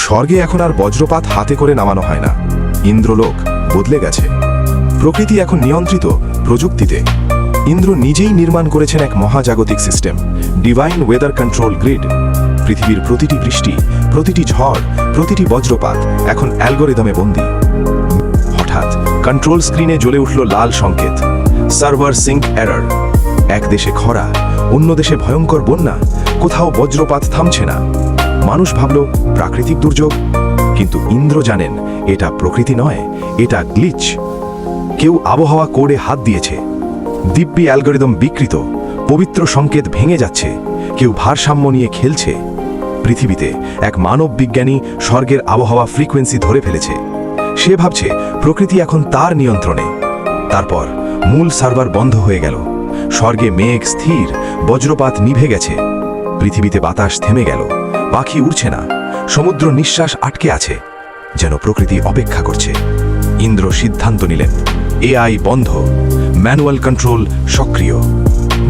স্বর্গে এখন আর বজ্রপাত হাতে করে নামানো হয় না। ইন্দ্রলোক বদলে গেছে। প্রকৃতি এখন নিয়ন্ত্রিত প্রযুক্তিতে। ইন্দ্র নিজেই নির্মাণ করেছেন এক মহাজাগতিক system, divine weather control grid. পৃথিবীর প্রতিটি বৃষ্টি, প্রতিটি ঝড়, প্রতিটি বজ্রপাত এখন অ্যালগোরিদমে বন্দী। হঠাৎ কন্ট্রোল স্ক্রিনে জ্বলে উঠল লাল সংকেত, সার্ভার সিঙ্ক এরর। এক দেশে খরা, অন্য দেশে ভয়ঙ্কর বন্যা, কোথাও বজ্রপাত থামছে না। মানুষ ভাবল প্রাকৃতিক দুর্যোগ, কিন্তু ইন্দ্র জানেন এটা প্রকৃতি নয়, এটা গ্লিচ। কেউ আবহাওয়া কোডে হাত দিয়েছে, দিব্যি অ্যালগোরিদম বিকৃত, পবিত্র সংকেত ভেঙে যাচ্ছে। কেউ ভারসাম্য নিয়ে খেলছে। পৃথিবীতে এক মানব বিজ্ঞানী স্বর্গের আবহাওয়া ফ্রিকোয়েন্সি ধরে ফেলেছে। সে ভাবছে প্রকৃতি এখন তার নিয়ন্ত্রণে। তারপর মূল সার্ভার বন্ধ হয়ে গেল। স্বর্গে মেঘ স্থির, বজ্রপাত নিভে গেছে। পৃথিবীতে বাতাস থেমে গেল, পাখি উড়ছে না, সমুদ্র নিঃশ্বাস আটকে আছে, যেন প্রকৃতি অপেক্ষা করছে। ইন্দ্র সিদ্ধান্ত নিলেন, এআই বন্ধ, ম্যানুয়াল কন্ট্রোল সক্রিয়।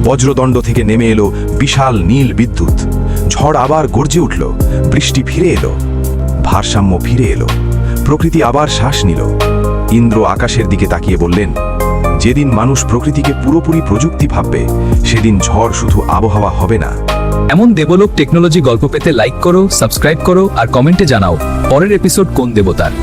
বজ্রদণ্ড থেকে নেমে এলো বিশাল নীল বিদ্যুৎ। ঝড় আবার গর্জে উঠল, বৃষ্টি ফিরে এলো, ভারসাম্য ফিরে এলো, প্রকৃতি আবার শ্বাস নিল। ইন্দ্র আকাশের দিকে তাকিয়ে বললেন, যেদিন মানুষ প্রকৃতিকে পুরোপুরি প্রযুক্তি ভাববে, সেদিন ঝড় শুধু আবহাওয়া হবে না। এমন দেবলোক টেকনোলজি গল্প পেতে লাইক করো, সাবস্ক্রাইব করো আর কমেন্টে জানাও পরের এপিসোড কোন দেবতার।